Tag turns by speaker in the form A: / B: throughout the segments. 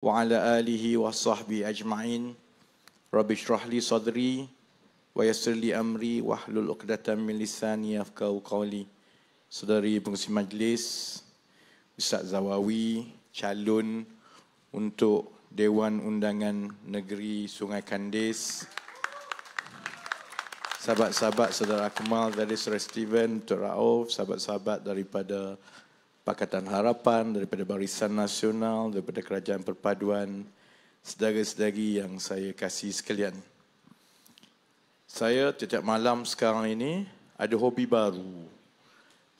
A: wa ala alihi wa sahbihi ajma'in. Rabbi shrah li sadri wa yassir li amri wahlul 'uqdatam min lisani yafqahu qawli. Saudari pengurusi majlis, Ustaz Zawawi, calon untuk Dewan Undangan Negeri Sungai Kandis, sahabat-sahabat saudara Akmal dari Saudara Steven, Dr. Rauf, sahabat-sahabat daripada Pakatan Harapan, daripada Barisan Nasional, daripada Kerajaan Perpaduan, saudara-saudari yang saya kasih sekalian. Saya setiap malam sekarang ini ada hobi baru.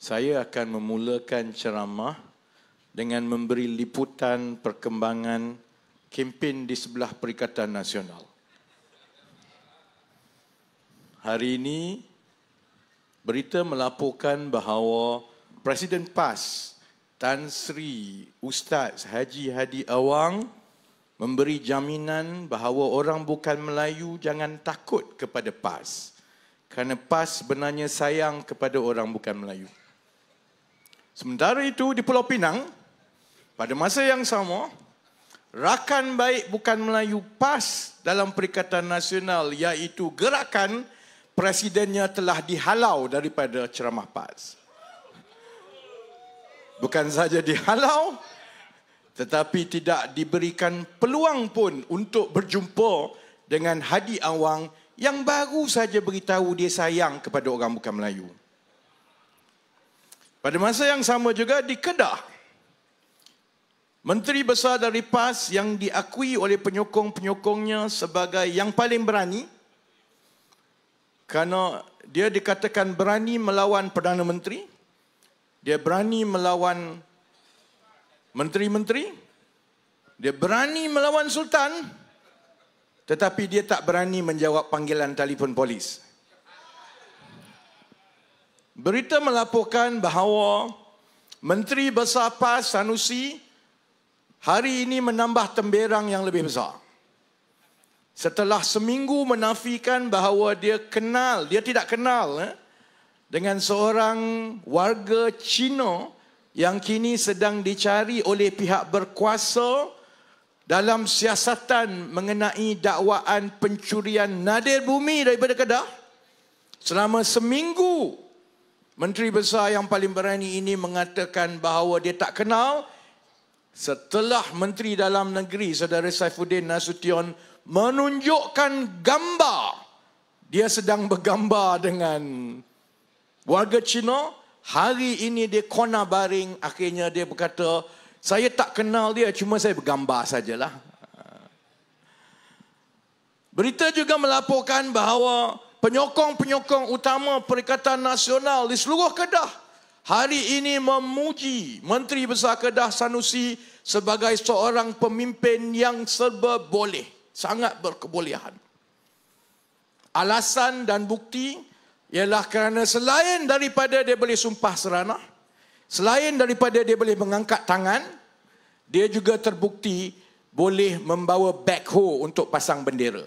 A: Saya akan memulakan ceramah dengan memberi liputan perkembangan kempen di sebelah Perikatan Nasional. Hari ini, berita melaporkan bahawa Presiden PAS Tan Sri Ustaz Haji Hadi Awang memberi jaminan bahawa orang bukan Melayu jangan takut kepada PAS, kerana PAS sebenarnya sayang kepada orang bukan Melayu. Sementara itu di Pulau Pinang, pada masa yang sama, rakan baik bukan Melayu PAS dalam Perikatan Nasional, iaitu gerakan presidennya telah dihalau daripada ceramah PAS. Bukan saja dihalau, tetapi tidak diberikan peluang pun untuk berjumpa dengan Hadi Awang yang baru saja beritahu dia sayang kepada orang bukan Melayu. Pada masa yang sama juga di Kedah, Menteri Besar dari PAS yang diakui oleh penyokong-penyokongnya sebagai yang paling berani, kerana dia dikatakan berani melawan Perdana Menteri, dia berani melawan menteri-menteri, dia berani melawan Sultan, tetapi dia tak berani menjawab panggilan telefon polis. Berita melaporkan bahawa Menteri Besar PAS Sanusi hari ini menambah temberang yang lebih besar. Setelah seminggu menafikan bahawa dia tidak kenal dengan seorang warga Cina yang kini sedang dicari oleh pihak berkuasa dalam siasatan mengenai dakwaan pencurian nadir bumi daripada Kedah. Selama seminggu, Menteri Besar yang paling berani ini mengatakan bahawa dia tak kenal, setelah Menteri Dalam Negeri Saudara Saifuddin Nasution menunjukkan gambar dia sedang bergambar dengan warga Cina. Hari ini dia kona baring, akhirnya dia berkata, saya tak kenal dia, cuma saya bergambar sajalah. Berita juga melaporkan bahawa penyokong-penyokong utama Perikatan Nasional di seluruh Kedah hari ini memuji Menteri Besar Kedah Sanusi sebagai seorang pemimpin yang serba boleh, sangat berkebolehan. Alasan dan bukti ialah kerana selain daripada dia boleh sumpah seranah, selain daripada dia boleh mengangkat tangan, dia juga terbukti boleh membawa backhoe untuk pasang bendera.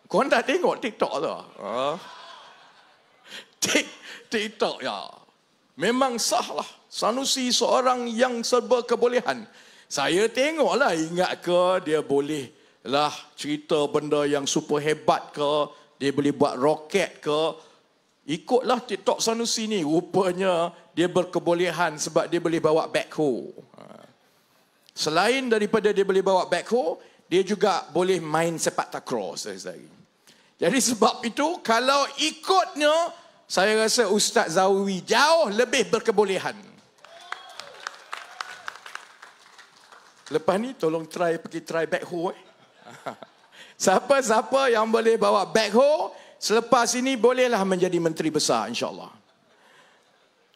A: Korang dah tengok TikTok tu? TikTok ya. Memang sah lah. Sanusi seorang yang serba kebolehan. Saya tengoklah, ingat ke dia boleh lah cerita benda yang super hebat ke, dia boleh buat roket ke. Ikutlah TikTok Sanusi ni, rupanya dia berkebolehan sebab dia boleh bawa backhoe. Selain daripada dia boleh bawa backhoe, dia juga boleh main sepak takraw. Jadi sebab itu, kalau ikutnya, saya rasa Ustaz Zawawi jauh lebih berkebolehan. Lepas ni tolong pergi try backhoe. Siapa-siapa yang boleh bawa backhoe, selepas ini bolehlah menjadi Menteri Besar, insyaAllah.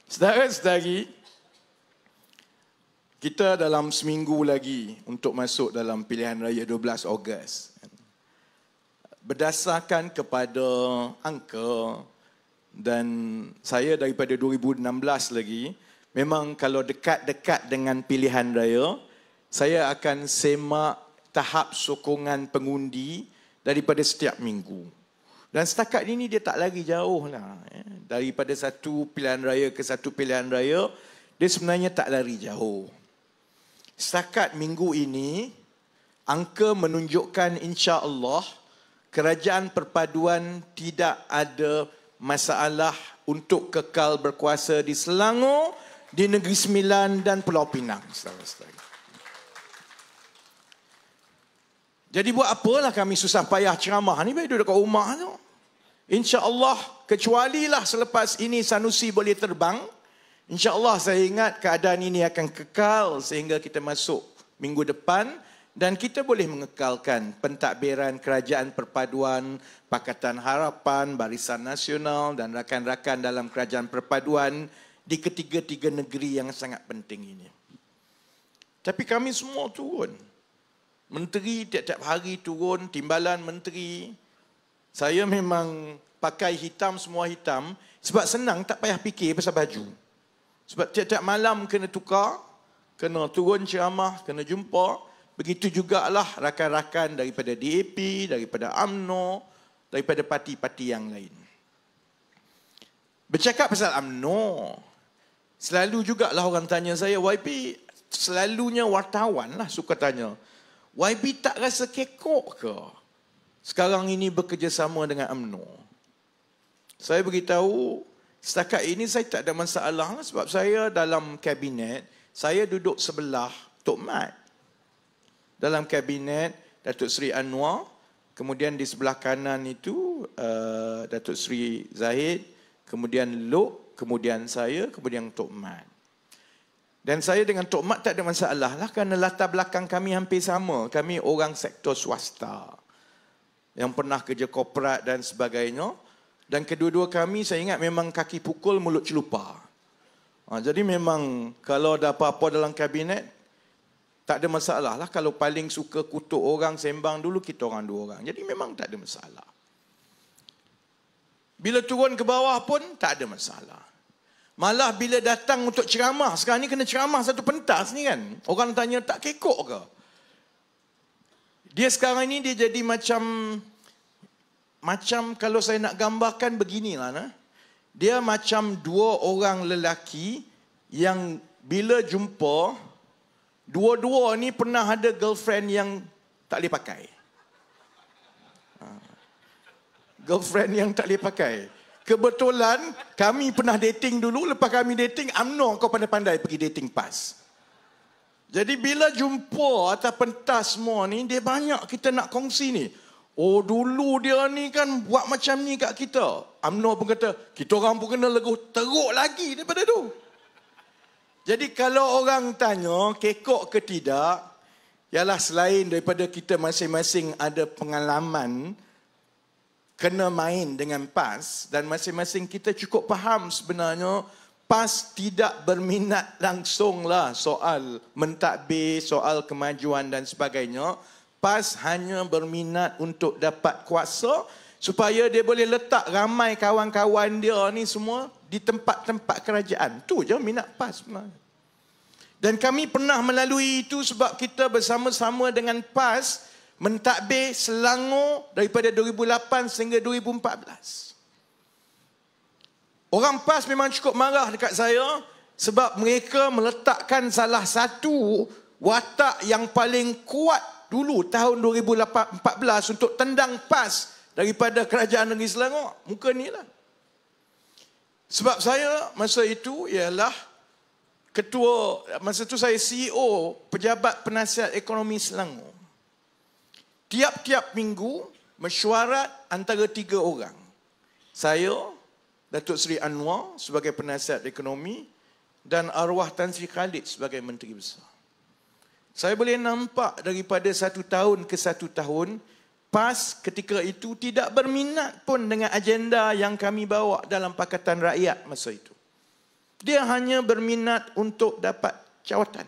A: Saudara-saudari, kita dalam seminggu lagi untuk masuk dalam pilihan raya 12 Ogos. Berdasarkan kepada angka, dan saya daripada 2016 lagi, memang kalau dekat-dekat dengan pilihan raya, saya akan semak tahap sokongan pengundi daripada setiap minggu. Dan setakat ini dia tak lari jauh lah. Daripada satu pilihan raya ke satu pilihan raya, dia sebenarnya tak lari jauh. Setakat minggu ini, angka menunjukkan insya-Allah kerajaan perpaduan tidak ada masalah untuk kekal berkuasa di Selangor, di Negeri Sembilan dan Pulau Pinang. Jadi buat apalah kami susah payah ceramah ni, baik duduk kat rumah tu. InsyaAllah, kecualilah selepas ini Sanusi boleh terbang, InsyaAllah saya ingat keadaan ini akan kekal sehingga kita masuk minggu depan dan kita boleh mengekalkan pentadbiran Kerajaan Perpaduan, Pakatan Harapan, Barisan Nasional dan rakan-rakan dalam Kerajaan Perpaduan di ketiga-tiga negeri yang sangat penting ini. Tapi kami semua turun. Menteri tiap-tiap hari turun, timbalan menteri. Saya memang pakai hitam, semua hitam. Sebab senang, tak payah fikir pasal baju. Sebab tiap-tiap malam kena tukar, kena turun ceramah, kena jumpa. Begitu jugalah rakan-rakan daripada DAP, daripada UMNO, daripada parti-parti yang lain. Bercakap pasal UMNO, selalu jugalah orang tanya saya, YB, selalunya wartawan lah suka tanya, YB tak rasa kekok ke sekarang ini bekerjasama dengan UMNO? Saya beritahu, setakat ini saya tak ada masalah sebab saya dalam kabinet, saya duduk sebelah Tok Mat. Dalam kabinet Datuk Seri Anwar, kemudian di sebelah kanan itu Datuk Seri Zahid, kemudian Lok, kemudian saya, kemudian Tok Mat. Dan saya dengan Tok Mat tak ada masalah lah kerana latar belakang kami hampir sama. Kami orang sektor swasta yang pernah kerja korporat dan sebagainya. Dan kedua-dua kami saya ingat memang kaki pukul mulut celupar. Jadi memang kalau ada apa-apa dalam kabinet tak ada masalah lah. Kalau paling suka kutuk orang sembang dulu kita orang dua orang. Jadi memang tak ada masalah. Bila turun ke bawah pun tak ada masalah. Malah bila datang untuk ceramah, sekarang ni kena ceramah satu pentas ni kan. Orang tanya tak kekok ke? Dia sekarang ni dia jadi macam kalau saya nak gambarkan beginilah. Dia macam dua orang lelaki yang bila jumpa, dua-dua ni pernah ada girlfriend yang tak boleh pakai. Girlfriend yang tak boleh pakai. Kebetulan kami pernah dating dulu, lepas kami dating, UMNO kau pandai-pandai pergi dating PAS. Jadi bila jumpa atas pentas semua ni, dia banyak kita nak kongsi ni. Oh dulu dia ni kan buat macam ni kat kita. UMNO pun kata, kita orang pun kena leguh teruk lagi daripada tu. Jadi kalau orang tanya kekok ke tidak, ialah selain daripada kita masing-masing ada pengalaman kena main dengan PAS dan masing-masing kita cukup faham sebenarnya PAS tidak berminat langsunglah soal mentadbir, soal kemajuan dan sebagainya. PAS hanya berminat untuk dapat kuasa supaya dia boleh letak ramai kawan-kawan dia ni semua di tempat-tempat kerajaan. Tu je minat PAS sebenarnya. Dan kami pernah melalui itu sebab kita bersama-sama dengan PAS mentadbir Selangor daripada 2008 sehingga 2014. Orang PAS memang cukup marah dekat saya sebab mereka meletakkan salah satu watak yang paling kuat dulu tahun 2014 untuk tendang PAS daripada Kerajaan Negeri Selangor. Muka ni lah. Sebab saya masa itu ialah masa itu saya CEO Pejabat Penasihat Ekonomi Selangor. Tiap-tiap minggu mesyuarat antara 3 orang. Saya, Datuk Seri Anwar sebagai penasihat ekonomi dan arwah Tan Sri Khalid sebagai Menteri Besar. Saya boleh nampak daripada satu tahun ke satu tahun, PAS ketika itu tidak berminat pun dengan agenda yang kami bawa dalam Pakatan Rakyat masa itu. Dia hanya berminat untuk dapat jawatan.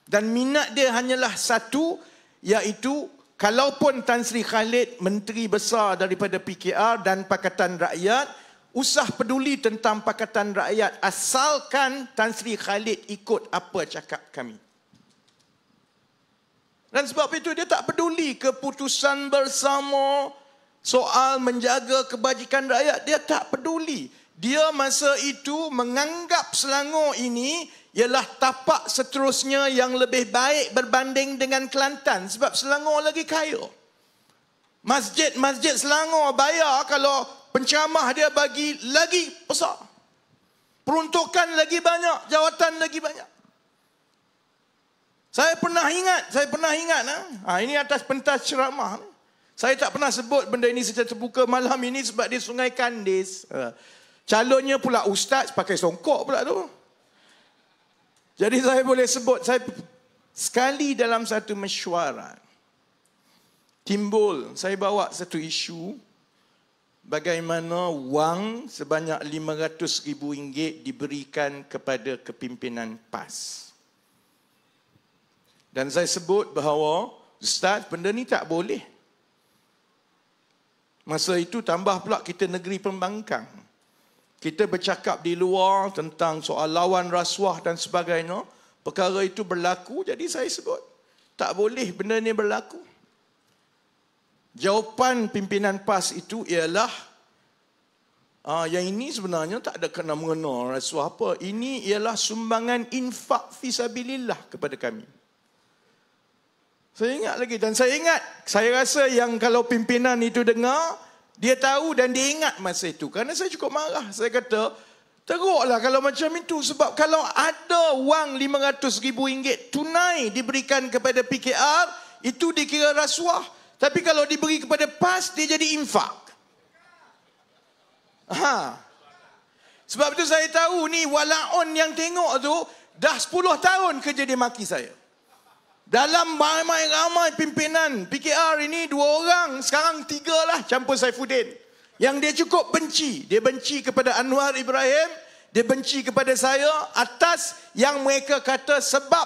A: Dan minat dia hanyalah satu, iaitu kalaupun Tan Sri Khalid Menteri Besar daripada PKR dan Pakatan Rakyat, usah peduli tentang Pakatan Rakyat asalkan Tan Sri Khalid ikut apa cakap kami. Dan sebab itu dia tak peduli keputusan bersama soal menjaga kebajikan rakyat, dia tak peduli. Dia masa itu menganggap Selangor ini ialah tapak seterusnya yang lebih baik berbanding dengan Kelantan. Sebab Selangor lagi kaya. Masjid Selangor bayar kalau penceramah dia bagi lagi besar. Peruntukan lagi banyak, jawatan lagi banyak. Saya pernah ingat. Ini atas pentas ceramah. Saya tak pernah sebut benda ini secara terbuka malam ini sebab di Sungai Kandis. Calonnya pula ustaz pakai songkok pula tu. Jadi saya boleh sebut, saya sekali dalam satu mesyuarat timbul, saya bawa satu isu bagaimana wang sebanyak RM500,000 diberikan kepada kepimpinan PAS. Dan saya sebut bahawa, Ustaz, benda ni tak boleh. Masa itu tambah pula kita negeri pembangkang. Kita bercakap di luar tentang soal lawan rasuah dan sebagainya. Perkara itu berlaku, jadi saya sebut, tak boleh benda ni berlaku. Jawapan pimpinan PAS itu ialah, yang ini sebenarnya tak ada kena-mengena rasuah apa. Ini ialah sumbangan infak fisabilillah kepada kami. Saya ingat lagi, dan saya rasa yang kalau pimpinan itu dengar, dia tahu dan dia ingat masa itu. Kerana saya cukup marah. Saya kata, teruklah kalau macam itu. Sebab kalau ada wang RM500,000 tunai diberikan kepada PKR, itu dikira rasuah. Tapi kalau diberi kepada PAS, dia jadi infak. Sebab itu saya tahu ni walaun yang tengok tu, dah 10 tahun kerja dia maki saya. Dalam ramai pimpinan PKR ini 2 orang, sekarang 3 lah campur Saifuddin. Yang dia cukup benci. Dia benci kepada Anwar Ibrahim, dia benci kepada saya atas yang mereka kata sebab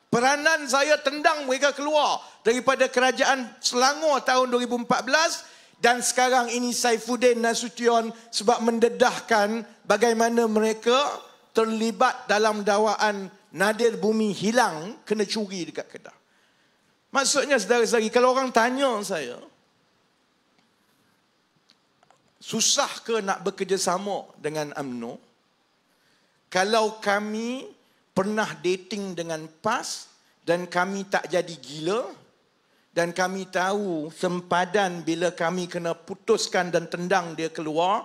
A: peranan saya tendang mereka keluar daripada kerajaan Selangor tahun 2014 dan sekarang ini Saifuddin Nasution sebab mendedahkan bagaimana mereka terlibat dalam dakwaan Nadir Bumi hilang, kena curi dekat Kedah. Maksudnya saudara-saudari, kalau orang tanya saya, susah ke nak bekerjasama dengan UMNO? Kalau kami pernah dating dengan PAS dan kami tak jadi gila, dan kami tahu sempadan bila kami kena putuskan dan tendang dia keluar,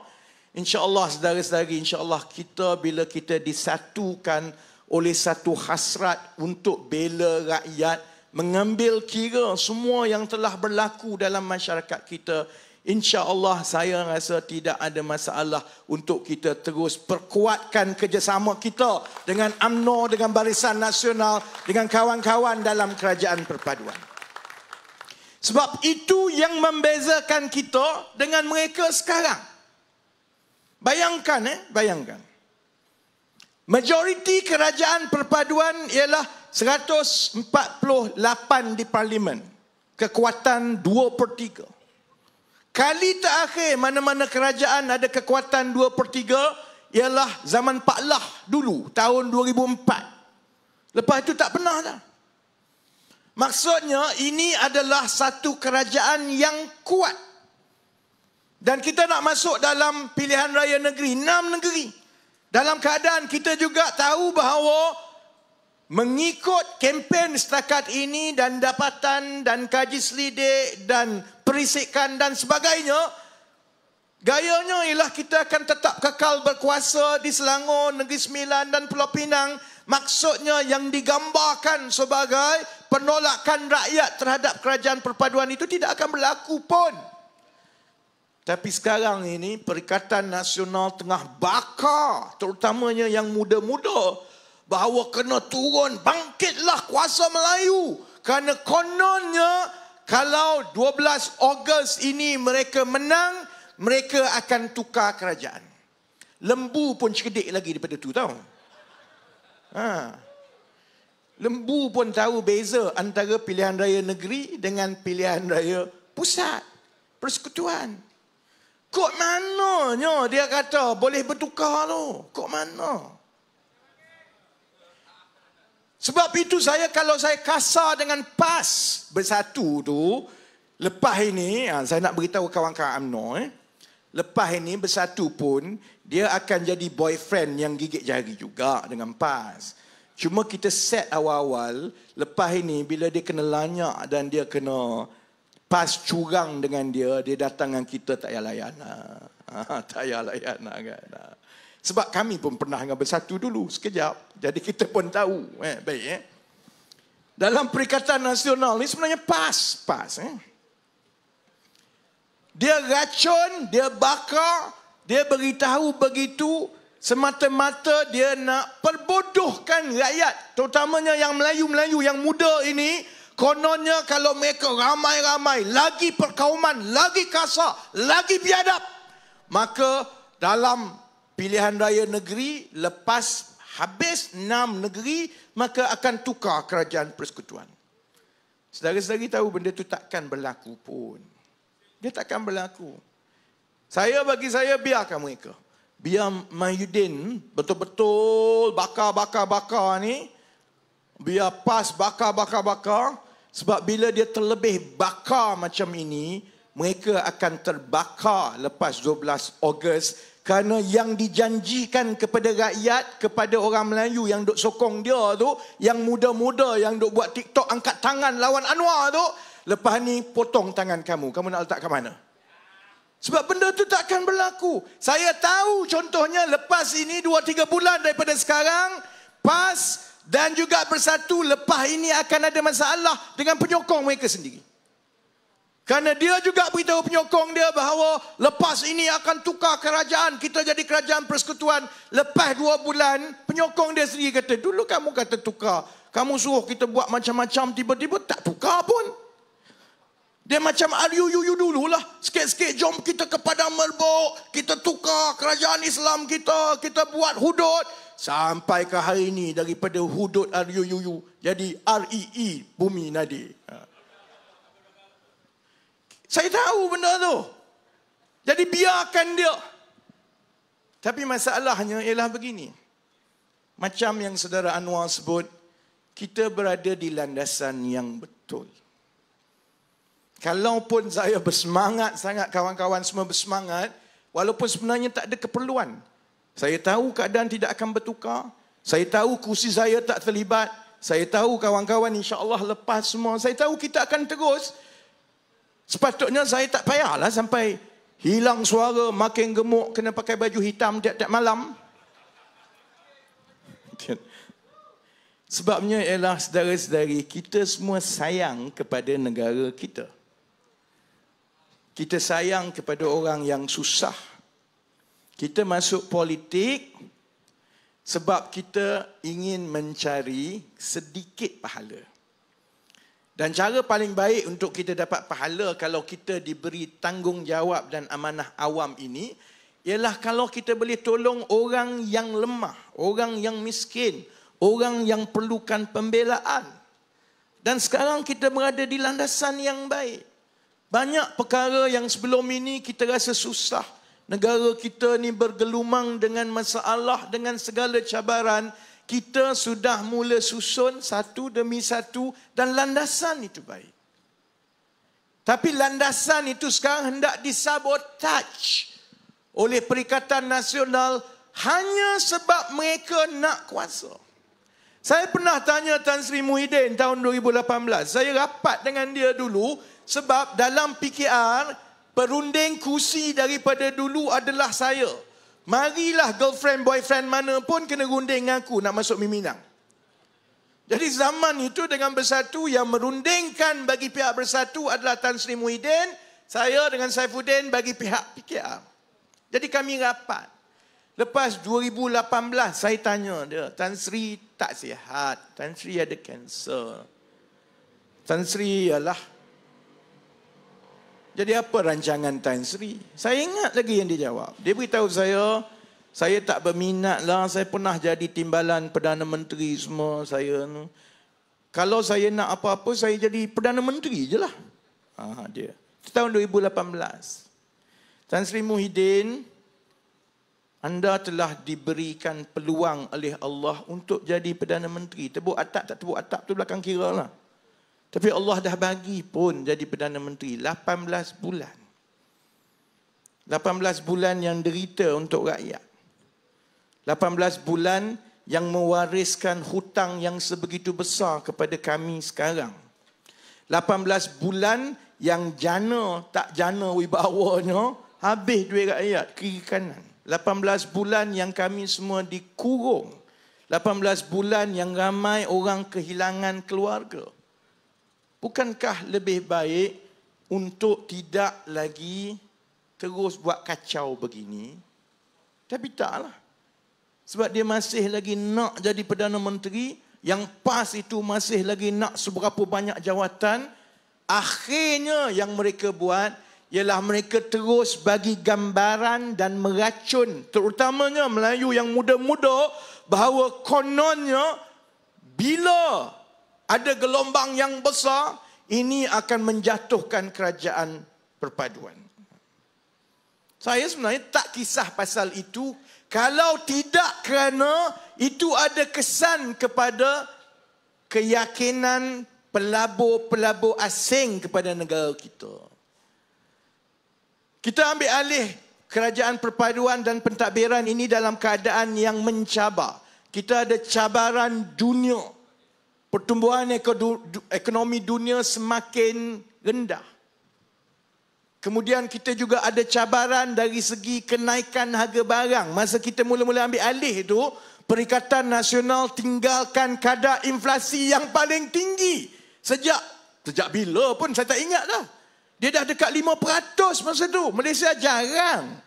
A: insya-Allah saudara-saudari, insya-Allah kita bila kita disatukan oleh satu hasrat untuk bela rakyat, mengambil kira semua yang telah berlaku dalam masyarakat kita, insya-Allah saya rasa tidak ada masalah untuk kita terus perkuatkan kerjasama kita dengan UMNO, dengan Barisan Nasional, dengan kawan-kawan dalam kerajaan perpaduan. Sebab itu yang membezakan kita dengan mereka sekarang. Bayangkan. Majoriti kerajaan perpaduan ialah 148 di parlimen. Kekuatan 2/3. Kali terakhir mana-mana kerajaan ada kekuatan 2/3 ialah zaman Pak Lah dulu, tahun 2004. Lepas itu tak pernah dah. Maksudnya ini adalah satu kerajaan yang kuat. Dan kita nak masuk dalam pilihan raya negeri, 6 negeri. Dalam keadaan kita juga tahu bahawa mengikut kempen setakat ini dan dapatan dan kaji selidik dan perisikan dan sebagainya, gayanya ialah kita akan tetap kekal berkuasa di Selangor, Negeri Sembilan dan Pulau Pinang. Maksudnya yang digambarkan sebagai penolakan rakyat terhadap kerajaan perpaduan itu tidak akan berlaku pun. Tapi sekarang ini Perikatan Nasional tengah bakar, terutamanya yang muda-muda, bahawa kena turun, bangkitlah kuasa Melayu. Kerana kononnya kalau 12 Ogos ini mereka menang, mereka akan tukar kerajaan. Lembu pun cerdik lagi daripada tu, tahu. Lembu pun tahu beza antara pilihan raya negeri dengan pilihan raya pusat, persekutuan. Kok mananya dia kata boleh bertukar tu? Kok mana? Sebab itu kalau saya kasar dengan PAS bersatu tu, lepas ini, saya nak beritahu kawan-kawan UMNO, lepas ini bersatu pun, dia akan jadi boyfriend yang gigit jari juga dengan PAS. Cuma kita set awal-awal, lepas ini bila dia kena lanyak dan dia kena pas curang dengan dia datang dengan kita tak payah layan. Tak payah layan kan. Sebab kami pun pernah dengan bersatu dulu sekejap. Jadi kita pun tahu. Baik. Dalam Perikatan Nasional ni sebenarnya PAS. Dia racun, dia bakar, dia beritahu begitu semata-mata dia nak perbodohkan rakyat. Terutamanya yang Melayu-Melayu yang muda ini. Kononnya kalau mereka ramai-ramai, lagi perkauman, lagi kasar, lagi biadab. Maka dalam pilihan raya negeri, lepas habis 6 negeri, maka akan tukar kerajaan persekutuan. Saudara-saudari tahu benda itu takkan berlaku pun. Dia takkan berlaku. Bagi saya, biarkan mereka. Biar Mahyudin betul-betul bakar ni. Biar PAS bakar. Sebab bila dia terlebih bakar macam ini, mereka akan terbakar lepas 12 Ogos. Kerana yang dijanjikan kepada rakyat, kepada orang Melayu yang duk sokong dia tu, yang muda-muda yang duk buat TikTok angkat tangan lawan Anwar tu, lepas ni potong tangan kamu nak letak ke mana? Sebab benda tu takkan berlaku. Saya tahu contohnya lepas ini 2-3 bulan daripada sekarang, PAS dan juga Bersatu lepas ini akan ada masalah dengan penyokong mereka sendiri. Kerana dia juga beritahu penyokong dia bahawa lepas ini akan tukar kerajaan, kita jadi kerajaan persekutuan. Lepas 2 bulan, penyokong dia sendiri kata, dulu kamu kata tukar, kamu suruh kita buat macam-macam, tiba-tiba tak tukar pun. Dia macam RUU dululah. Sikit-sikit jom kita ke Padang Merbok, kita tukar kerajaan Islam kita buat hudud. Sampai ke hari ini daripada hudud RUU jadi REE, Bumi Nadi. Saya tahu benda tu. Jadi biarkan dia. Tapi masalahnya ialah begini. Macam yang saudara Anwar sebut, kita berada di landasan yang betul. Kalaupun saya bersemangat sangat, kawan-kawan semua bersemangat, walaupun sebenarnya tak ada keperluan. Saya tahu keadaan tidak akan bertukar. Saya tahu kursi saya tak terlibat. Saya tahu kawan-kawan insya-Allah lepas semua. Saya tahu kita akan terus. Sepatutnya saya tak payahlah sampai hilang suara, makin gemuk, kena pakai baju hitam tiap-tiap malam. Sebabnya ialah saudara-saudari, kita semua sayang kepada negara kita. Kita sayang kepada orang yang susah. Kita masuk politik sebab kita ingin mencari sedikit pahala. Dan cara paling baik untuk kita dapat pahala kalau kita diberi tanggungjawab dan amanah awam ini ialah kalau kita boleh tolong orang yang lemah, orang yang miskin, orang yang perlukan pembelaan. Dan sekarang kita berada di landasan yang baik. Banyak perkara yang sebelum ini kita rasa susah. Negara kita ni bergelumang dengan masalah, dengan segala cabaran. Kita sudah mula susun satu demi satu dan landasan itu baik. Tapi landasan itu sekarang hendak disabotaj oleh Perikatan Nasional hanya sebab mereka nak kuasa. Saya pernah tanya Tan Sri Muhyiddin tahun 2018. Saya rapat dengan dia dulu sebab dalam PKR, perunding kursi daripada dulu adalah saya. Marilah girlfriend, boyfriend mana pun kena runding dengan aku nak masuk Miminang. Jadi zaman itu dengan Bersatu yang merundingkan bagi pihak Bersatu adalah Tan Sri Muhyiddin, saya dengan Saifuddin bagi pihak PKR. Jadi kami rapat. Lepas 2018 saya tanya dia, Tan Sri tak sihat, Tan Sri ada kanser. Tan Sri ialah. Jadi apa rancangan Tan Sri? Saya ingat lagi yang dia jawab. Dia beritahu saya tak berminat lah, saya pernah jadi timbalan Perdana Menteri semua saya. Kalau saya nak apa-apa, saya jadi Perdana Menteri je lah. Dia. Tahun 2018. Tan Sri Muhyiddin, anda telah diberikan peluang oleh Allah untuk jadi Perdana Menteri. Tebuk atap tak tebuk atap tu belakang kira lah. Tapi Allah dah bagi pun jadi Perdana Menteri 18 bulan. 18 bulan yang derita untuk rakyat. 18 bulan yang mewariskan hutang yang sebegitu besar kepada kami sekarang. 18 bulan yang jana tak jana wibawanya, habis duit rakyat kiri kanan. 18 bulan yang kami semua dikurung. 18 bulan yang ramai orang kehilangan keluarga. Bukankah lebih baik untuk tidak lagi terus buat kacau begini? Tapi taklah. Sebab dia masih lagi nak jadi Perdana Menteri, yang PAS itu masih lagi nak seberapa banyak jawatan. Akhirnya yang mereka buat ialah mereka terus bagi gambaran dan meracun, terutamanya Melayu yang muda-muda, bahawa kononnya bila ada gelombang yang besar, ini akan menjatuhkan kerajaan perpaduan. Saya sebenarnya tak kisah pasal itu, kalau tidak kerana itu ada kesan kepada keyakinan pelabur-pelabur asing kepada negara kita. Kita ambil alih kerajaan perpaduan dan pentadbiran ini dalam keadaan yang mencabar. Kita ada cabaran dunia. Pertumbuhan ekonomi dunia semakin rendah. Kemudian kita juga ada cabaran dari segi kenaikan harga barang. Masa kita mula-mula ambil alih itu, Perikatan Nasional tinggalkan kadar inflasi yang paling tinggi. Sejak bila pun saya tak ingat dah. Dia dah dekat 5% masa tu. Malaysia jarang.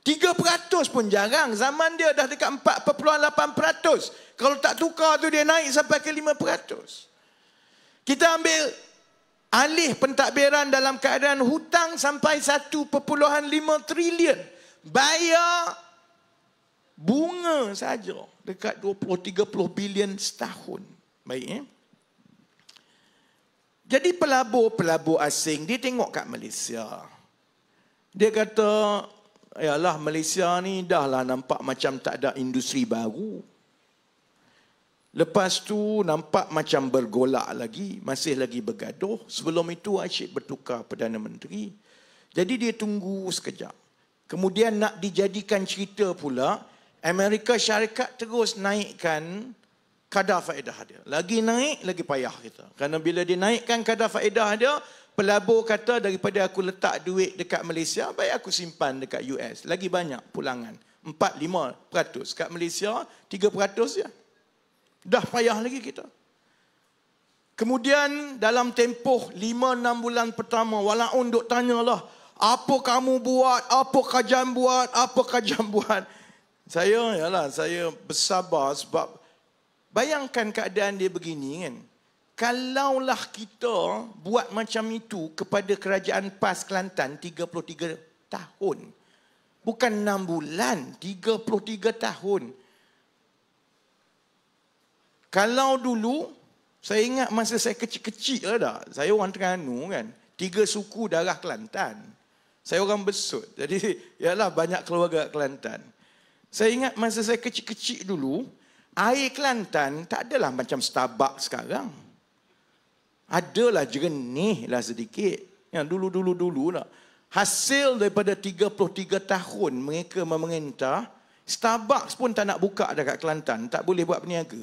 A: 3% pun jarang. Zaman dia dah dekat 4.8%. Kalau tak tukar tu dia naik sampai ke 5%. Kita ambil alih pentadbiran dalam keadaan hutang sampai 1.5 trilion. Bayar bunga saja dekat 20-30 bilion setahun. Baik. Jadi pelabur-pelabur asing, dia tengok kat Malaysia. Dia kata, yalah Malaysia ni dah lah nampak macam tak ada industri baru. Lepas tu nampak macam bergolak lagi, masih lagi bergaduh. Sebelum itu asyik bertukar Perdana Menteri. Jadi dia tunggu sekejap. Kemudian nak dijadikan cerita pula, Amerika Syarikat terus naikkan kadar faedah dia. Lagi naik, lagi payah kita. Kerana bila dia naikkan kadar faedah dia, pelabur kata daripada aku letak duit dekat Malaysia, baik aku simpan dekat US. Lagi banyak pulangan. 4-5%. Kat Malaysia, 3% je. Dah payah lagi kita. Kemudian dalam tempoh 5-6 bulan pertama, walaupun duk tanyalah, apa kamu buat, apa kajian buat, apa kajian buat. Saya bersabar sebab bayangkan keadaan dia begini kan. Kalaulah kita buat macam itu kepada kerajaan PAS Kelantan 33 tahun. Bukan 6 bulan, 33 tahun. Kalau dulu, saya ingat masa saya kecil-kecil lah dah. Saya orang Terengganu kan. 3 suku darah Kelantan. Saya orang Besut. Jadi, yalah banyak keluarga Kelantan. Saya ingat masa saya kecil-kecil dulu, air Kelantan tak adalah macam Starbucks sekarang. Adalah jernih lah sedikit. Yang dulu-dulu lah. Hasil daripada 33 tahun mereka memerintah, Starbucks pun tak nak buka dekat Kelantan. Tak boleh buat peniaga.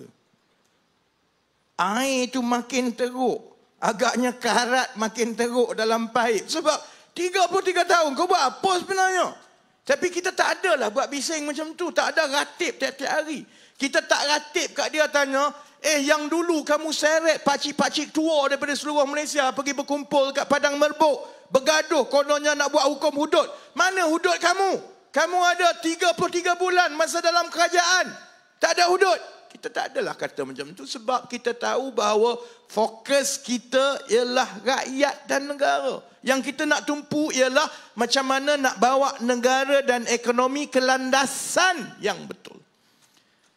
A: Air itu makin teruk. Agaknya karat makin teruk dalam paip. Sebab 33 tahun kau buat apa sebenarnya? Tapi kita tak ada lah buat bising macam tu. Tak ada ratib tiap-tiap hari. Kita tak ratib kat dia tanya, yang dulu kamu seret pakcik-pakcik tua daripada seluruh Malaysia pergi berkumpul kat Padang Merbuk. Bergaduh kononnya nak buat hukum hudud. Mana hudud kamu? Kamu ada 33 bulan masa dalam kerajaan. Tak ada hudud. Kita tak adalah kata macam tu sebab kita tahu bahawa fokus kita ialah rakyat dan negara. Yang kita nak tumpu ialah macam mana nak bawa negara dan ekonomi ke landasan yang betul.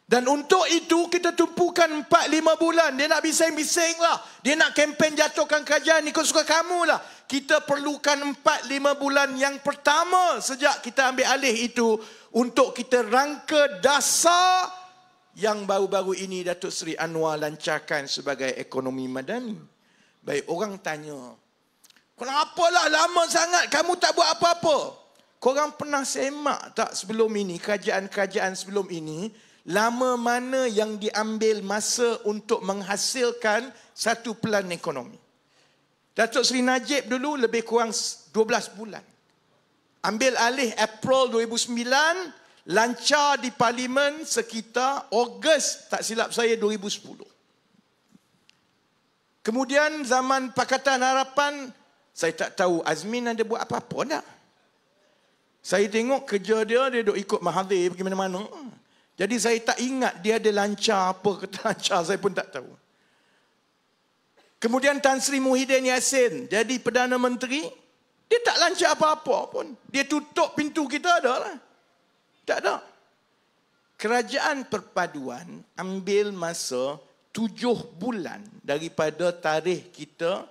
A: Dan untuk itu kita tumpukan 4-5 bulan. Dia nak bising-bising lah. Dia nak kempen jatuhkan kerajaan ikut suka kamu lah. Kita perlukan 4-5 bulan yang pertama sejak kita ambil alih itu untuk kita rangka dasar yang baru-baru ini Datuk Seri Anwar lancarkan sebagai ekonomi madani. Baik, orang tanya, kenapalah lama sangat kamu tak buat apa-apa? Korang pernah semak tak sebelum ini, kerajaan-kerajaan sebelum ini, lama mana yang diambil masa untuk menghasilkan satu pelan ekonomi. Datuk Seri Najib dulu lebih kurang 12 bulan. Ambil alih April 2009, lancar di Parlimen sekitar Ogos, tak silap saya, 2010. Kemudian zaman Pakatan Harapan, saya tak tahu Azmin ada buat apa-apa tak. Saya tengok kerja dia duk ikut Mahathir pergi mana-mana. Jadi saya tak ingat dia ada lancar apa ke tak lancar, saya pun tak tahu. Kemudian Tan Sri Muhyiddin Yassin jadi Perdana Menteri, dia tak lancar apa-apa pun. Dia tutup pintu kita ada lah. Tak ada. Kerajaan Perpaduan ambil masa 7 bulan daripada tarikh kita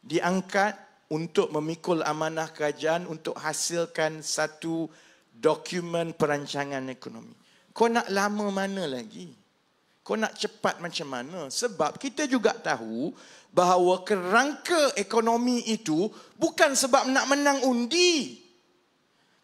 A: diangkat untuk memikul amanah kerajaan untuk hasilkan satu dokumen perancangan ekonomi. Kau nak lama mana lagi? Kau nak cepat macam mana? Sebab kita juga tahu bahawa kerangka ekonomi itu bukan sebab nak menang undi.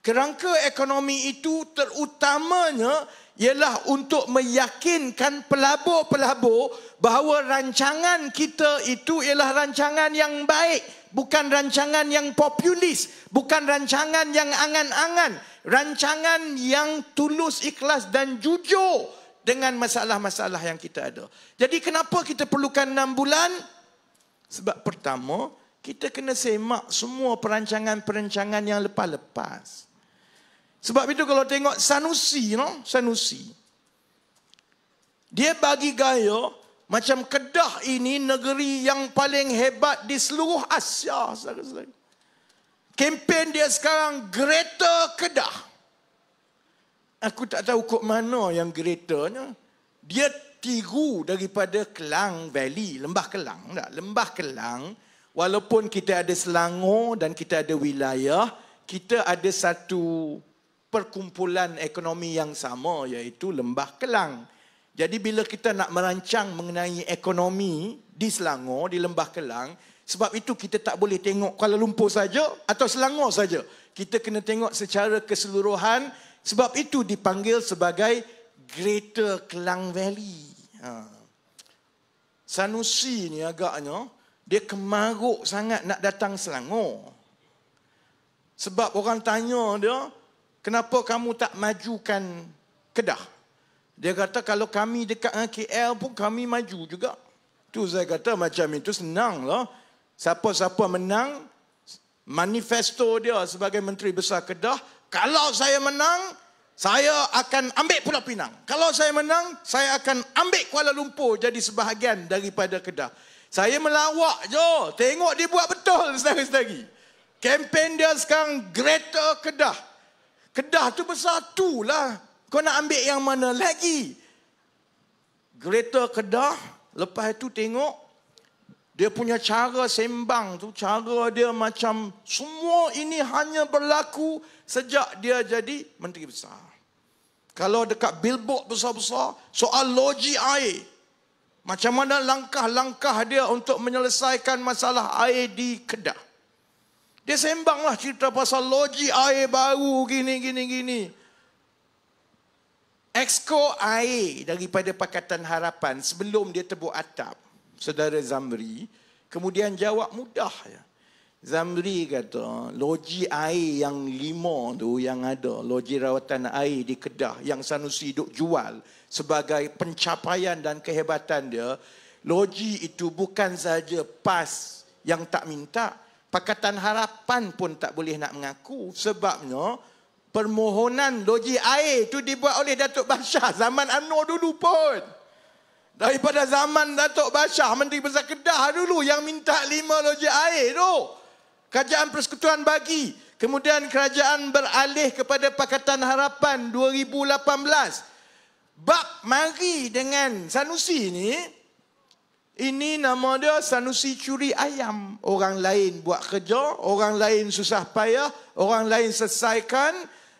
A: Kerangka ekonomi itu terutamanya ialah untuk meyakinkan pelabur-pelabur bahawa rancangan kita itu ialah rancangan yang baik, bukan rancangan yang populis, bukan rancangan yang angan-angan, rancangan yang tulus, ikhlas dan jujur dengan masalah-masalah yang kita ada. Jadi kenapa kita perlukan 6 bulan? Sebab pertama, kita kena semak semua perancangan-perancangan yang lepas-lepas. Sebab itu kalau tengok Sanusi, Sanusi, dia bagi gaya macam Kedah ini negeri yang paling hebat di seluruh Asia. Kempen dia sekarang Greater Kedah. Aku tak tahu kok mana yang Greaternya. Dia tiru daripada Kelang Valley, Lembah Kelang. Lembah Kelang, walaupun kita ada Selangor dan kita ada wilayah, kita ada satu perkumpulan ekonomi yang sama, iaitu Lembah Kelang. Jadi bila kita nak merancang mengenai ekonomi di Selangor, di Lembah Kelang, sebab itu kita tak boleh tengok Kuala Lumpur saja atau Selangor saja. Kita kena tengok secara keseluruhan, sebab itu dipanggil sebagai Greater Kelang Valley. Sanusi ni agaknya, dia kemaruk sangat nak datang Selangor. Sebab orang tanya dia, kenapa kamu tak majukan Kedah? Dia kata kalau kami dekat dengan KL pun kami maju juga. Tu saya kata macam itu senang lah. Siapa-siapa menang, manifesto dia sebagai Menteri Besar Kedah, kalau saya menang, saya akan ambil Pulau Pinang. Kalau saya menang, saya akan ambil Kuala Lumpur jadi sebahagian daripada Kedah. Saya melawak je. Tengok dia buat betul saudara-saudari. Kempen dia sekarang Greater Kedah. Kedah tu besar tu lah. Kau nak ambil yang mana lagi? Greater Kedah. Lepas itu tengok dia punya cara sembang tu, cara dia macam semua ini hanya berlaku sejak dia jadi Menteri Besar. Kalau dekat billboard besar-besar, soal loji air. Macam mana langkah-langkah dia untuk menyelesaikan masalah air di Kedah. Dia sembanglah cerita pasal loji air baru gini. Exco air daripada Pakatan Harapan sebelum dia tebuk atap, Saudara Zamri, kemudian jawab mudah. Zamri kata, loji air yang 5 tu yang ada, loji rawatan air di Kedah yang Sanusi duk jual sebagai pencapaian dan kehebatan dia, loji itu bukan saja PAS yang tak minta, Pakatan Harapan pun tak boleh nak mengaku. Sebabnya permohonan loji air itu dibuat oleh Datuk Bashar zaman UMNO dulu pun. Daripada zaman Datuk Bashar, Menteri Besar Kedah dulu yang minta 5 loji air tu. Kerajaan Persekutuan bagi. Kemudian kerajaan beralih kepada Pakatan Harapan 2018. Bak mari dengan Sanusi ni, ini nama dia Sanusi curi ayam. Orang lain buat kerja, orang lain susah payah, orang lain selesaikan.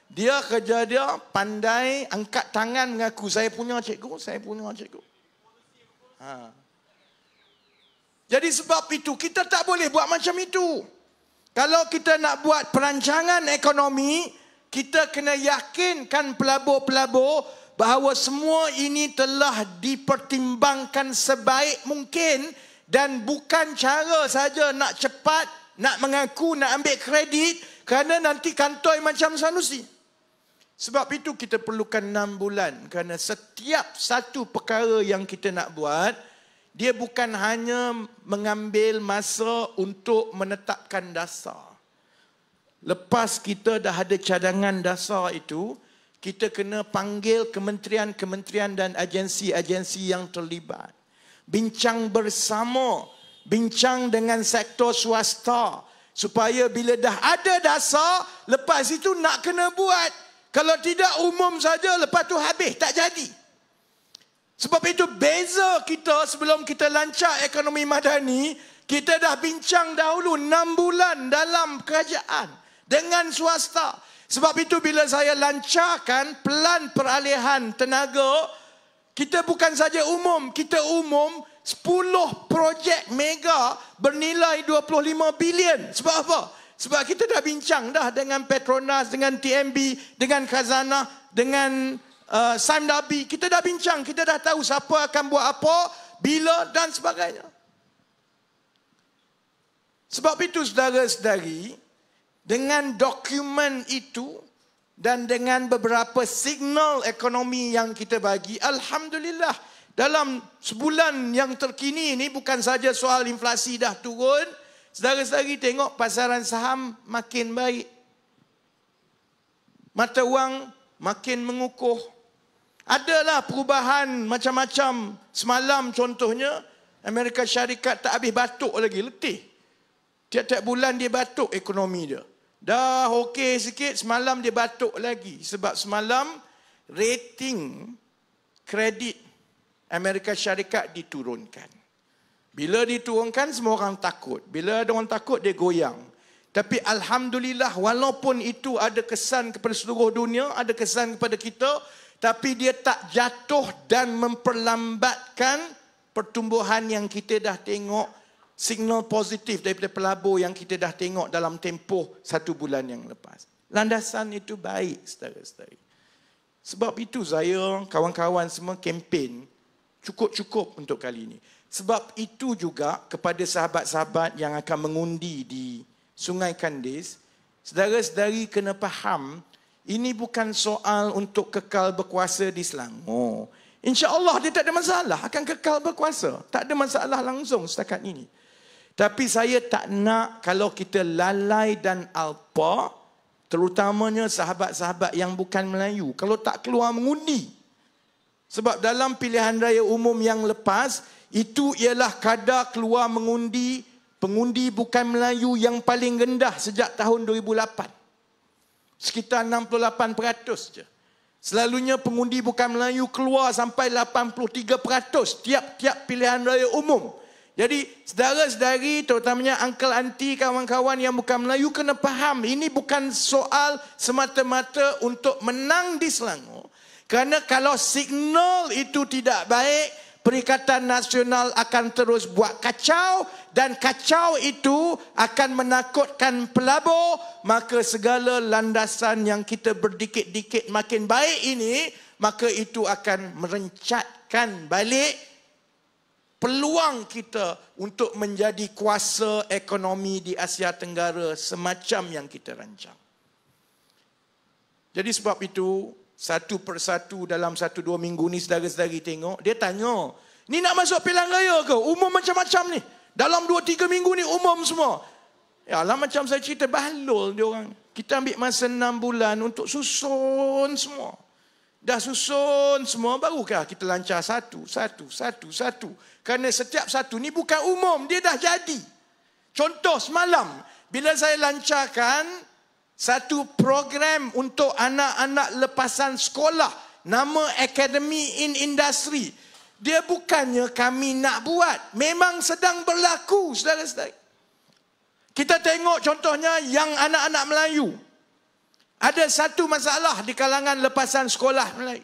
A: Dia kerja dia pandai angkat tangan mengaku, saya punya cikgu, saya punya cikgu. Jadi sebab itu kita tak boleh buat macam itu. Kalau kita nak buat perancangan ekonomi, kita kena yakinkan pelabur-pelabur bahawa semua ini telah dipertimbangkan sebaik mungkin dan bukan cara saja nak cepat, nak mengaku, nak ambil kredit kerana nanti kantoi macam Sanusi. Sebab itu kita perlukan 6 bulan kerana setiap satu perkara yang kita nak buat, dia bukan hanya mengambil masa untuk menetapkan dasar. Lepas kita dah ada cadangan dasar itu, kita kena panggil kementerian-kementerian dan agensi-agensi yang terlibat. Bincang bersama, bincang dengan sektor swasta, supaya bila dah ada dasar, lepas itu nak kena buat. Kalau tidak umum saja, lepas tu habis, tak jadi. Sebab itu beza kita sebelum kita lancar ekonomi madani, kita dah bincang dahulu 6 bulan dalam kerajaan dengan swasta. Sebab itu bila saya lancarkan pelan peralihan tenaga, kita bukan saja umum, kita umum 10 projek mega bernilai 25 bilion. Sebab apa? Sebab kita dah bincang dah dengan Petronas, dengan TMB, dengan Khazanah, dengan Sime Darby. Kita dah bincang, kita dah tahu siapa akan buat apa, bila dan sebagainya. Sebab itu saudara-saudari, dengan dokumen itu dan dengan beberapa signal ekonomi yang kita bagi, alhamdulillah, dalam sebulan yang terkini ini bukan saja soal inflasi dah turun, saudara-saudari tengok pasaran saham makin baik. Mata wang makin mengukuh. Adalah perubahan macam-macam. Semalam contohnya, Amerika Syarikat tak habis batuk lagi, letih. Tiap-tiap bulan dia batuk ekonomi dia. Dah okey sikit, semalam dia batuk lagi. Sebab semalam rating kredit Amerika Syarikat diturunkan. Bila diturunkan, semua orang takut. Bila ada orang takut, dia goyang. Tapi alhamdulillah, walaupun itu ada kesan kepada seluruh dunia, ada kesan kepada kita, tapi dia tak jatuh dan memperlambatkan pertumbuhan yang kita dah tengok, signal positif daripada pelabur yang kita dah tengok dalam tempoh 1 bulan yang lepas. Landasan itu baik, saudara-saudari. Sebab itu saya, kawan-kawan semua kempen cukup-cukup untuk kali ini. Sebab itu juga kepada sahabat-sahabat yang akan mengundi di Sungai Kandis, saudara-saudari kena faham, ini bukan soal untuk kekal berkuasa di Selangor. InsyaAllah dia tak ada masalah, akan kekal berkuasa. Tak ada masalah langsung setakat ini. Tapi saya tak nak kalau kita lalai dan alpa, terutamanya sahabat-sahabat yang bukan Melayu, kalau tak keluar mengundi. Sebab dalam pilihan raya umum yang lepas, itu ialah kadar keluar mengundi, pengundi bukan Melayu yang paling rendah sejak tahun 2008. Sekitar 68% je. Selalunya pengundi bukan Melayu keluar sampai 83% tiap-tiap pilihan raya umum. Jadi saudara-saudari, terutamanya uncle auntie, kawan-kawan yang bukan Melayu kena faham, ini bukan soal semata-mata untuk menang di Selangor. Kerana kalau signal itu tidak baik, Perikatan Nasional akan terus buat kacau dan kacau itu akan menakutkan pelabur, maka segala landasan yang kita berdikit-dikit makin baik ini, maka itu akan merencatkan balik peluang kita untuk menjadi kuasa ekonomi di Asia Tenggara semacam yang kita rancang. Jadi sebab itu, satu persatu dalam 1-2 minggu ni saudara-saudari tengok, dia tanya, ni nak masuk pilihan raya ke? Umum macam-macam ni. Dalam 2-3 minggu ni umum semua. Ya lah, macam saya cerita, bahlul dia orang. Kita ambil masa 6 bulan untuk susun semua. Dah susun semua, barukah kita lancar satu. Kerana setiap satu ni bukan umum, dia dah jadi. Contoh semalam, bila saya lancarkan satu program untuk anak-anak lepasan sekolah, nama Academy in Industry. Dia bukannya kami nak buat, memang sedang berlaku, saudara-saudari. Kita tengok contohnya yang anak-anak Melayu. Ada satu masalah di kalangan lepasan sekolah Melayu.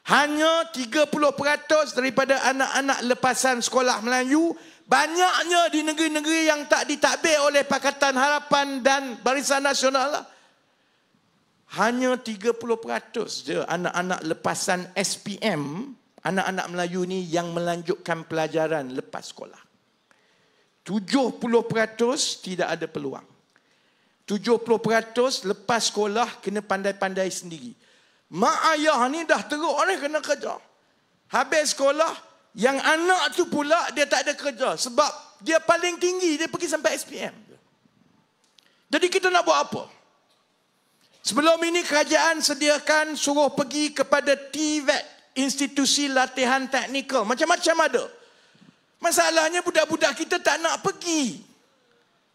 A: Hanya 30% daripada anak-anak lepasan sekolah Melayu, banyaknya di negeri-negeri yang tak ditadbir oleh Pakatan Harapan dan Barisan Nasional lah. hanya 30% je anak-anak lepasan SPM, anak-anak Melayu ni yang melanjutkan pelajaran lepas sekolah. 70% tidak ada peluang. 70% lepas sekolah kena pandai-pandai sendiri. Mak ayah ni dah teruk ni kena kerja. Habis sekolah, yang anak tu pula dia tak ada kerja. Sebab dia paling tinggi, dia pergi sampai SPM. Jadi kita nak buat apa? Sebelum ini kerajaan sediakan suruh pergi kepada TVET, institusi latihan teknikal. Macam-macam ada. Masalahnya budak-budak kita tak nak pergi.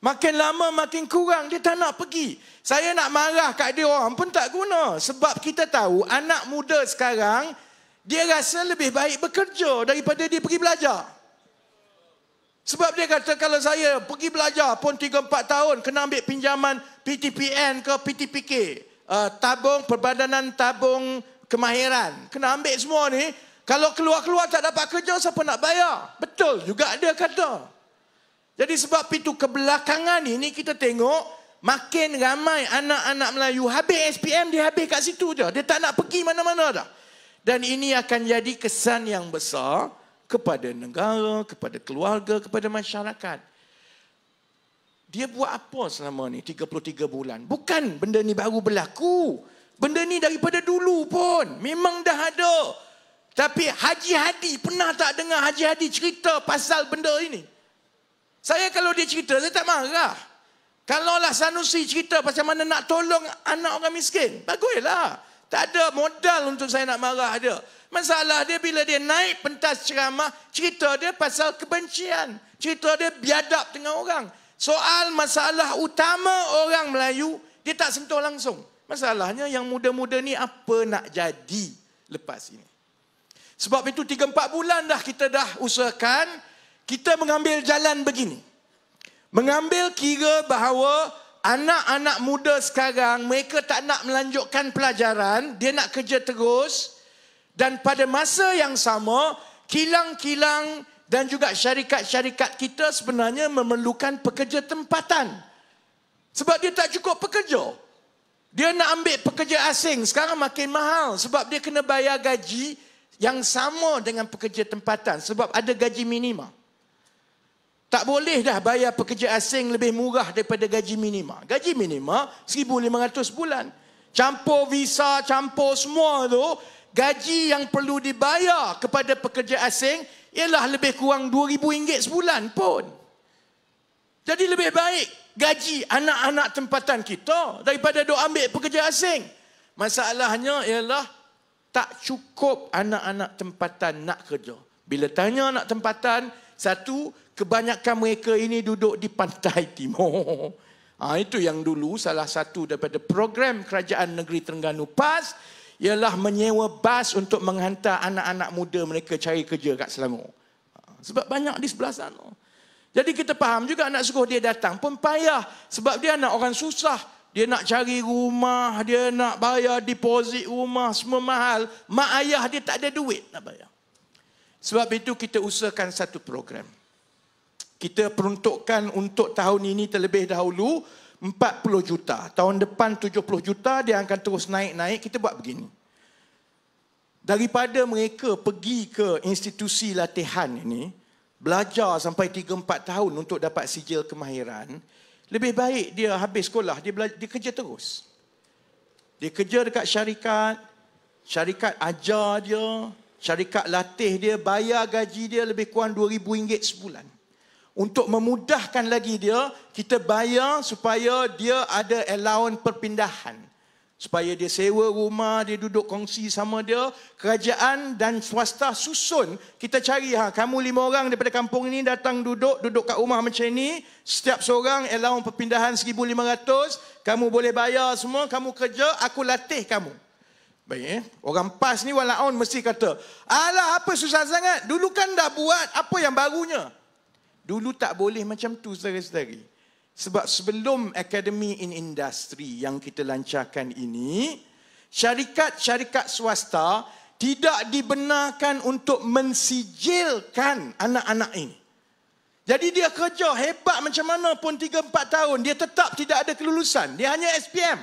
A: Makin lama makin kurang, dia tak nak pergi. Saya nak marah kat dia orang pun tak guna. Sebab kita tahu anak muda sekarang, dia rasa lebih baik bekerja daripada dia pergi belajar. Sebab dia kata kalau saya pergi belajar pun 3-4 tahun kena ambil pinjaman PTPN ke PTPK. Tabung, Perbadanan Tabung Kemahiran. Kena ambil semua ni. Kalau keluar-keluar tak dapat kerja, siapa nak bayar? Betul juga dia kata. Jadi sebab itu kebelakangan ini kita tengok makin ramai anak-anak Melayu habis SPM, dia habis kat situ je. Dia tak nak pergi mana-mana dah. Dan ini akan jadi kesan yang besar kepada negara, kepada keluarga, kepada masyarakat. Dia buat apa selama ni 33 bulan? Bukan benda ni baru berlaku. Benda ni daripada dulu pun. Memang dah ada. Tapi Haji Hadi, pernah tak dengar Haji Hadi cerita pasal benda ini? Saya kalau dia cerita, saya tak marah. Kalaulah Sanusi cerita pasal mana nak tolong anak orang miskin, baguslah. Tak ada modal untuk saya nak marah dia. Masalah dia bila dia naik pentas ceramah, cerita dia pasal kebencian. Cerita dia biadab dengan orang. Soal masalah utama orang Melayu, dia tak sentuh langsung. Masalahnya yang muda-muda ni apa nak jadi lepas ini. Sebab itu 3-4 bulan dah kita dah usahakan, kita mengambil jalan begini. Mengambil kira bahawa anak-anak muda sekarang, mereka tak nak melanjutkan pelajaran, dia nak kerja terus. Dan pada masa yang sama, kilang-kilang dan juga syarikat-syarikat kita sebenarnya memerlukan pekerja tempatan. Sebab dia tak cukup pekerja. Dia nak ambil pekerja asing, sekarang makin mahal. Sebab dia kena bayar gaji yang sama dengan pekerja tempatan. Sebab ada gaji minima. Tak boleh dah bayar pekerja asing lebih murah daripada gaji minima. Gaji minima 1,500 bulan. Campur visa, campur semua tu, gaji yang perlu dibayar kepada pekerja asing ialah lebih kurang RM2,000 sebulan pun. Jadi lebih baik gaji anak-anak tempatan kita daripada duk ambil pekerja asing. Masalahnya ialah tak cukup anak-anak tempatan nak kerja. Bila tanya anak tempatan, satu, kebanyakan mereka ini duduk di pantai timur. Itu yang dulu salah satu daripada program Kerajaan Negeri Terengganu PAS ialah menyewa bas untuk menghantar anak-anak muda mereka cari kerja kat Selangor. Sebab banyak di sebelah sana. Jadi kita faham juga nak suruh dia datang pun payah. Sebab dia anak orang susah. Dia nak cari rumah, dia nak bayar deposit rumah, semua mahal. Mak ayah dia tak ada duit nak bayar. Sebab itu kita usahakan satu program. Kita peruntukkan untuk tahun ini terlebih dahulu 40 juta. Tahun depan 70 juta, dia akan terus naik-naik. Kita buat begini. Daripada mereka pergi ke institusi latihan ini, belajar sampai 3-4 tahun untuk dapat sijil kemahiran, lebih baik dia habis sekolah, dia kerja terus. Dia kerja dekat syarikat, syarikat ajar dia, syarikat latih dia, bayar gaji dia lebih kurang RM2,000 sebulan. Untuk memudahkan lagi dia, kita bayar supaya dia ada allowance perpindahan. Supaya dia sewa rumah, dia duduk kongsi sama dia. Kerajaan dan swasta susun. Kita cari, kamu 5 orang daripada kampung ini datang duduk kat rumah macam ini. Setiap seorang allowance perpindahan 1,500. Kamu boleh bayar semua, kamu kerja, aku latih kamu. Baik, orang PAS ni walaupun mesti kata, alah apa susah sangat, dulu kan dah buat, apa yang barunya? Dulu tak boleh macam tu saudara-saudari. Sebab sebelum Academy in Industry yang kita lancarkan ini, syarikat-syarikat swasta tidak dibenarkan untuk mensijilkan anak-anak ini. Jadi dia kerja hebat macam mana pun 3-4 tahun, dia tetap tidak ada kelulusan. Dia hanya SPM.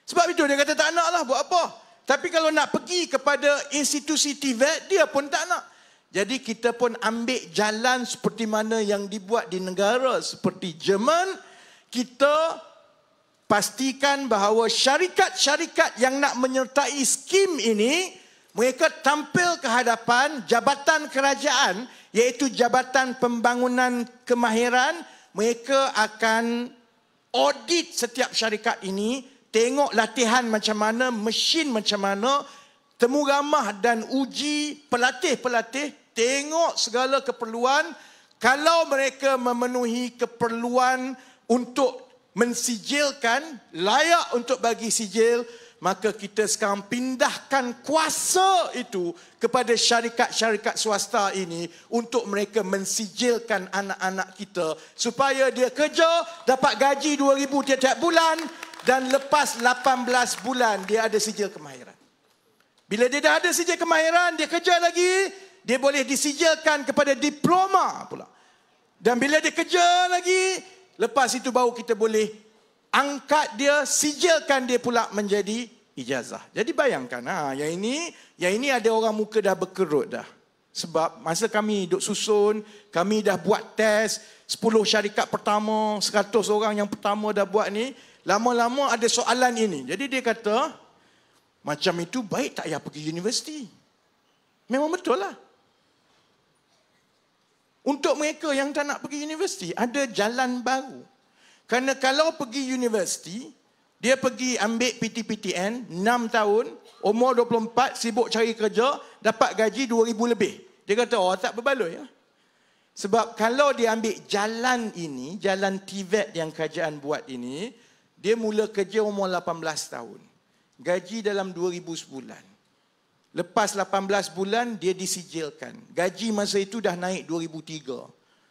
A: Sebab itu dia kata tak nak lah, buat apa. Tapi kalau nak pergi kepada institusi TVET, dia pun tak nak. Jadi kita pun ambil jalan seperti mana yang dibuat di negara seperti Jerman. Kita pastikan bahawa syarikat-syarikat yang nak menyertai skim ini, mereka tampil ke hadapan jabatan kerajaan, iaitu Jabatan Pembangunan Kemahiran. Mereka akan audit setiap syarikat ini, tengok latihan macam mana, mesin macam mana, temu ramah dan uji pelatih-pelatih, tengok segala keperluan. Kalau mereka memenuhi keperluan untuk mensijilkan, layak untuk bagi sijil, maka kita sekarang pindahkan kuasa itu kepada syarikat-syarikat swasta ini untuk mereka mensijilkan anak-anak kita supaya dia kerja, dapat gaji 2,000 tiap-tiap bulan dan lepas 18 bulan dia ada sijil kemahiran. Bila dia dah ada sijil kemahiran, dia kerja lagi, dia boleh disijilkan kepada diploma pula. Dan bila dia kerja lagi, lepas itu baru kita boleh angkat dia, sijilkan dia pula menjadi ijazah. Jadi bayangkan, yang ini ada orang muka dah berkerut dah. Sebab masa kami duk susun, kami dah buat test, 10 syarikat pertama, 100 orang yang pertama dah buat ni, lama-lama ada soalan ini. Jadi dia kata, macam itu baik tak payah pergi universiti. Memang betul lah. Untuk mereka yang tak nak pergi universiti, ada jalan baru. Kerana kalau pergi universiti, dia pergi ambil PTPTN 6 tahun, umur 24, sibuk cari kerja, dapat gaji 2,000 lebih. Dia kata, tak berbaloi. Ya? Sebab kalau dia ambil jalan ini, jalan TVET yang kerajaan buat ini, dia mula kerja umur 18 tahun. Gaji dalam 2,000 sebulan. Lepas 18 bulan, dia disijilkan. Gaji masa itu dah naik 2,003.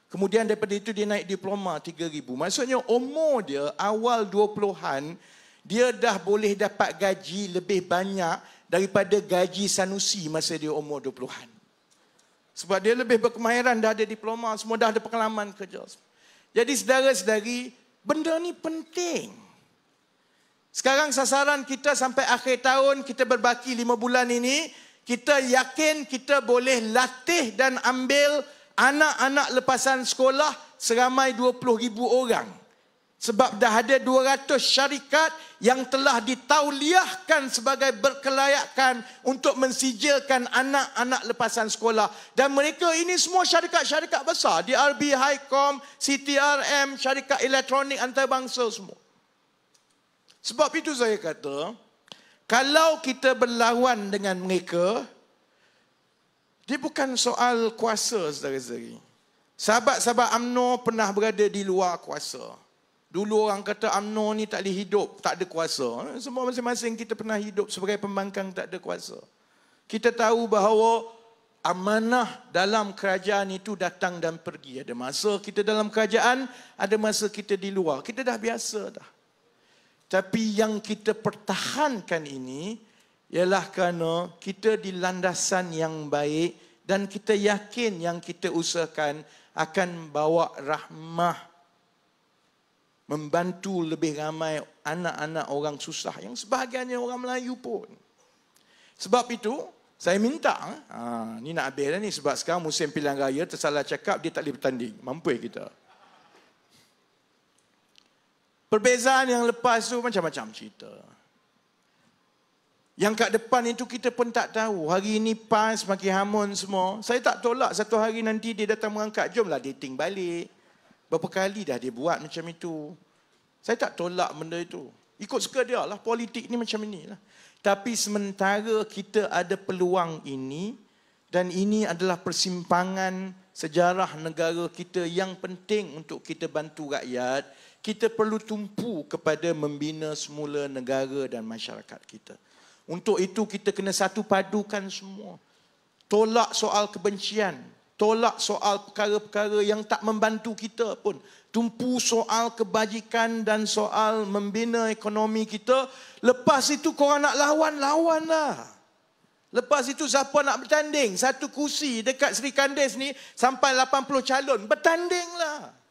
A: Kemudian daripada itu dia naik diploma 3,000. Maksudnya umur dia awal 20-an, dia dah boleh dapat gaji lebih banyak daripada gaji Sanusi masa dia umur 20-an. Sebab dia lebih berkemahiran, dah ada diploma, semua dah ada pengalaman kerja. Jadi saudara-saudari, benda ni penting. Sekarang sasaran kita sampai akhir tahun, kita berbaki 5 bulan ini, kita yakin kita boleh latih dan ambil anak-anak lepasan sekolah seramai 20,000 orang. Sebab dah ada 200 syarikat yang telah ditauliahkan sebagai berkelayakan untuk mensijilkan anak-anak lepasan sekolah. Dan mereka ini semua syarikat-syarikat besar. DRB, Highcom, CTRM, syarikat elektronik antarabangsa semua. Sebab itu saya kata, kalau kita berlawan dengan mereka, dia bukan soal kuasa, saudara-saudari. Sahabat-sahabat UMNO pernah berada di luar kuasa. Dulu orang kata UMNO ni tak boleh hidup, tak ada kuasa. Semua masing-masing kita pernah hidup sebagai pembangkang tak ada kuasa. Kita tahu bahawa amanah dalam kerajaan itu datang dan pergi. Ada masa kita dalam kerajaan, ada masa kita di luar. Kita dah biasa dah. Tapi yang kita pertahankan ini, ialah kerana kita di landasan yang baik dan kita yakin yang kita usahakan akan bawa rahmah, membantu lebih ramai anak-anak orang susah yang sebahagiannya orang Melayu pun. Sebab itu saya minta, ni nak habis dah ni sebab sekarang musim pilihan raya, tersalah cakap dia tak boleh bertanding. Mampu kita. Perbezaan yang lepas tu macam-macam cerita. Yang kat depan itu kita pun tak tahu. Hari ini PAS makin hamun semua. Saya tak tolak satu hari nanti dia datang mengangkat. Jomlah dating balik. Berapa kali dah dia buat macam itu. Saya tak tolak benda itu. Ikut suka dia lah. Politik ni macam inilah. Tapi sementara kita ada peluang ini. Dan ini adalah persimpangan sejarah negara kita yang penting untuk kita bantu rakyat. Kita perlu tumpu kepada membina semula negara dan masyarakat kita. Untuk itu kita kena satu padukan semua. Tolak soal kebencian. Tolak soal perkara-perkara yang tak membantu kita pun. Tumpu soal kebajikan dan soal membina ekonomi kita. Lepas itu korang nak lawan, lawanlah. Lepas itu siapa nak bertanding? Satu kursi dekat Sri Kandes ni sampai 80 calon. Bertandinglah.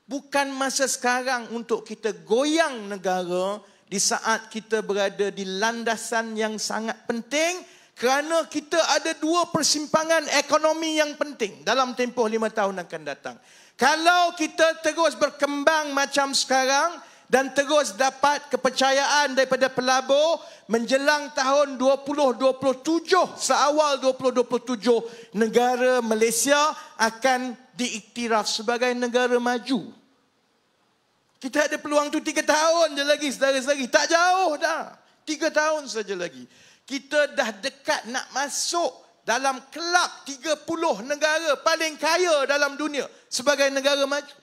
A: Bukan masa sekarang untuk kita goyang negara di saat kita berada di landasan yang sangat penting kerana kita ada dua persimpangan ekonomi yang penting dalam tempoh 5 tahun akan datang. Kalau kita terus berkembang macam sekarang dan terus dapat kepercayaan daripada pelabur, menjelang tahun 2027, seawal 2027, negara Malaysia akan diiktiraf sebagai negara maju. Kita ada peluang tu 3 tahun je lagi, saudara-saudari. Tak jauh dah. 3 tahun saja lagi. Kita dah dekat nak masuk dalam kelab 30 negara paling kaya dalam dunia sebagai negara maju.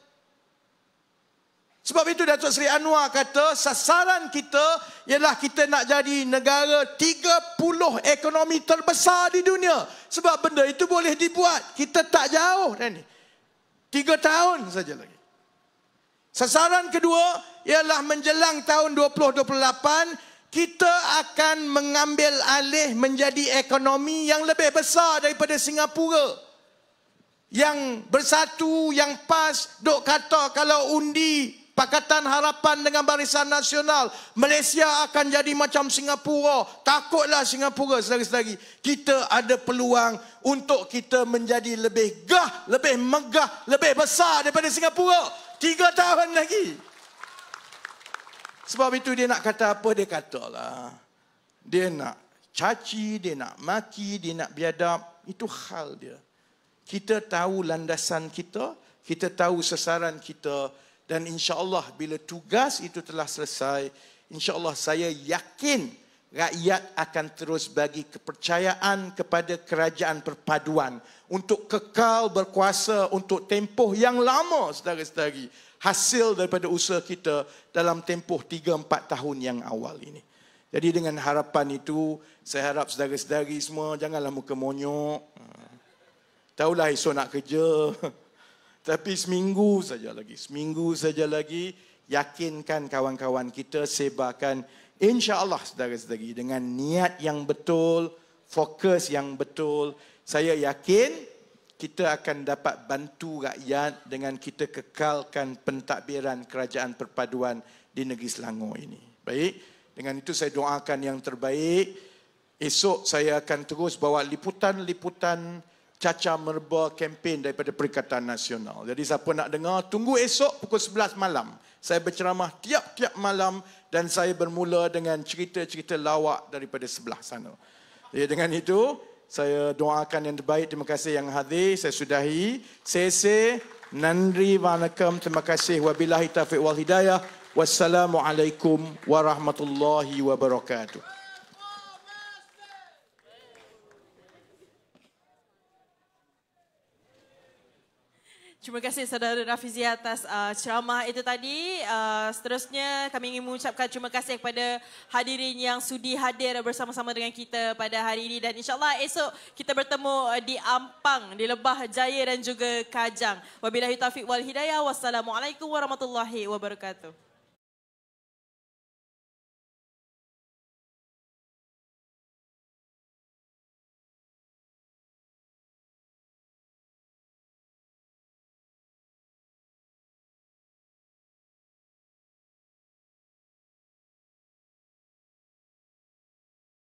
A: Sebab itu Datuk Seri Anwar kata sasaran kita ialah kita nak jadi negara 30 ekonomi terbesar di dunia. Sebab benda itu boleh dibuat. Kita tak jauh dah ni. 3 tahun saja lagi. Sasaran kedua ialah menjelang tahun 2028 kita akan mengambil alih menjadi ekonomi yang lebih besar daripada Singapura. Yang bersatu, yang PAS, duk kata kalau undi Pakatan Harapan dengan Barisan Nasional, Malaysia akan jadi macam Singapura. Takutlah Singapura, saudara-saudari. Kita ada peluang untuk kita menjadi lebih lebih megah, lebih besar daripada Singapura. 3 tahun lagi. Sebab itu dia nak kata apa, dia katalah. Dia nak caci, dia nak maki, dia nak biadab. Itu hal dia. Kita tahu landasan kita, kita tahu sasaran kita. Dan insya-Allah bila tugas itu telah selesai, insya-Allah saya yakin rakyat akan terus bagi kepercayaan kepada kerajaan perpaduan untuk kekal berkuasa untuk tempoh yang lama, saudara-saudari. Hasil daripada usaha kita dalam tempoh 3-4 tahun yang awal ini. Jadi dengan harapan itu, saya harap saudara-saudari semua janganlah muka monyok. Tahulah esok nak kerja. Tapi seminggu saja lagi, yakinkan kawan-kawan kita, sebarkan insya-Allah saudara-saudari dengan niat yang betul, fokus yang betul, saya yakin kita akan dapat bantu rakyat dengan kita kekalkan pentadbiran kerajaan perpaduan di negeri Selangor ini. Baik, dengan itu saya doakan yang terbaik. Esok saya akan terus bawa liputan-liputan cacar merba kempen daripada Perikatan Nasional. Jadi siapa nak dengar, tunggu esok pukul 11 malam. Saya berceramah tiap-tiap malam dan saya bermula dengan cerita-cerita lawak daripada sebelah sana. Jadi dengan itu, saya doakan yang terbaik. Terima kasih yang hadir. Saya sudahi. Sese, nandri, vanakkam. Terima kasih. Wabillahi taufiq wal hidayah. Wassalamualaikum warahmatullahi wabarakatuh.
B: Terima kasih saudara Rafizi atas ceramah itu tadi. Seterusnya kami ingin mengucapkan terima kasih kepada hadirin yang sudi hadir bersama-sama dengan kita pada hari ini. Dan insyaAllah esok kita bertemu di Ampang, di Lebah Jaya dan juga Kajang. Wabillahi taufiq wal hidayah. Wassalamualaikum warahmatullahi wabarakatuh.